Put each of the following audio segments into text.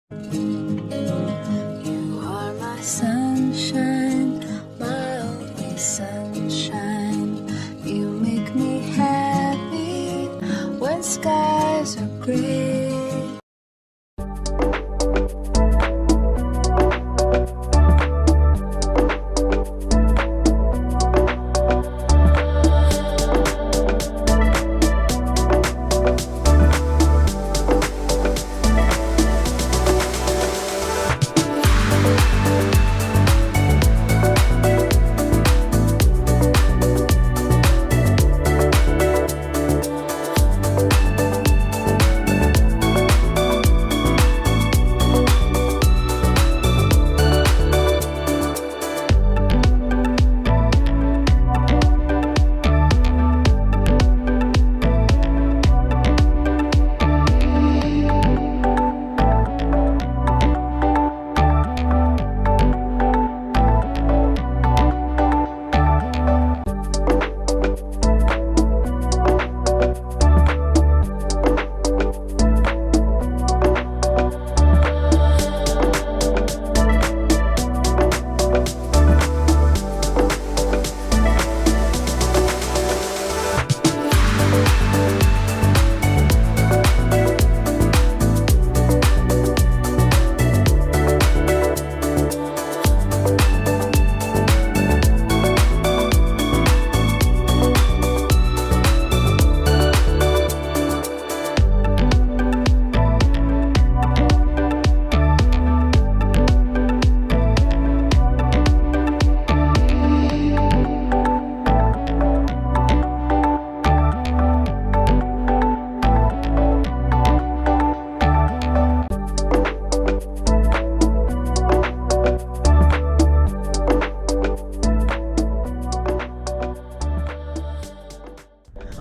You are my sunshine, my only sunshine. You make me happy when skies are gray.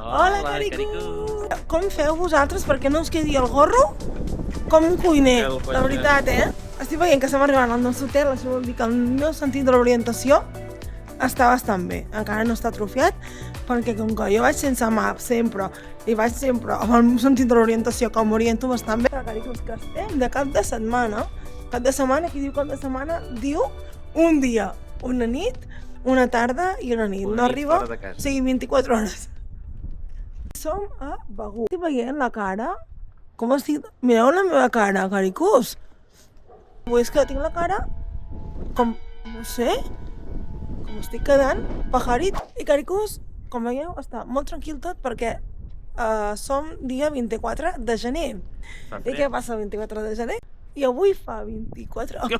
Hola, Caricú! Com feu vosaltres perquè no us quedi el gorro? Com un cuiner, la veritat, Estic veient que estem arribant al nostre hotel, això vol dir que el meu sentit de l'orientació està bastant bé. Encara no està atrofiat, perquè com que jo vaig sense map sempre, i vaig sempre amb el sentit de l'orientació, que m'oriento bastant bé. Caricús, que estem de cap de setmana. Cap de setmana, qui diu cap de setmana, diu un dia, una nit, una tarda i una nit. No arriba, o sigui, 24 hores. Som a Begur. Estic veient la cara? Com estic... Mireu la meva cara, Caricús. Avui és que tinc la cara com... no sé... com estic quedant pajarit. I Caricús, com veieu, està molt tranquil tot perquè som dia 24 de gener. I què passa el 24 de gener? I avui fa 24...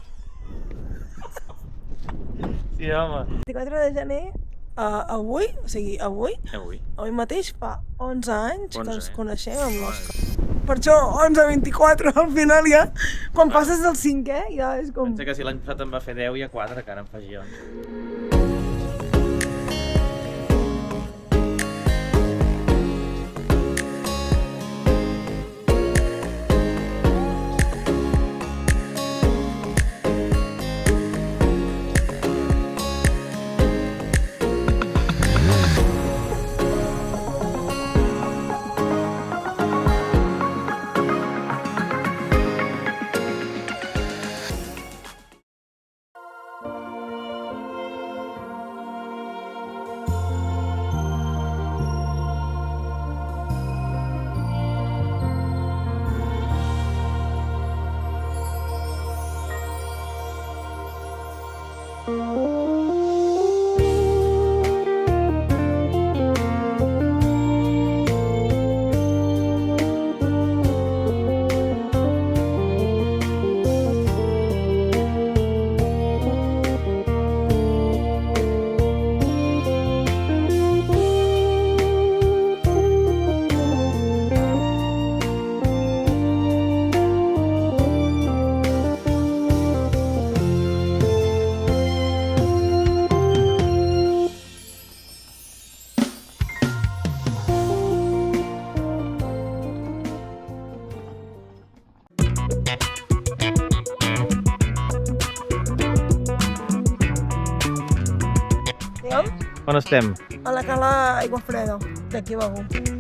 Sí, home. 24 de gener... avui, o sigui, avui mateix fa 11 anys que ens coneixem amb l'Òscar. Per això, 11-24, al final ja, quan passes del 5è, ja és com... Pensa que si l'any passat em va fer 10 i a 4, que ara em faci 11. On estem? A la cala Aigua Freda, d'aquí a Begur.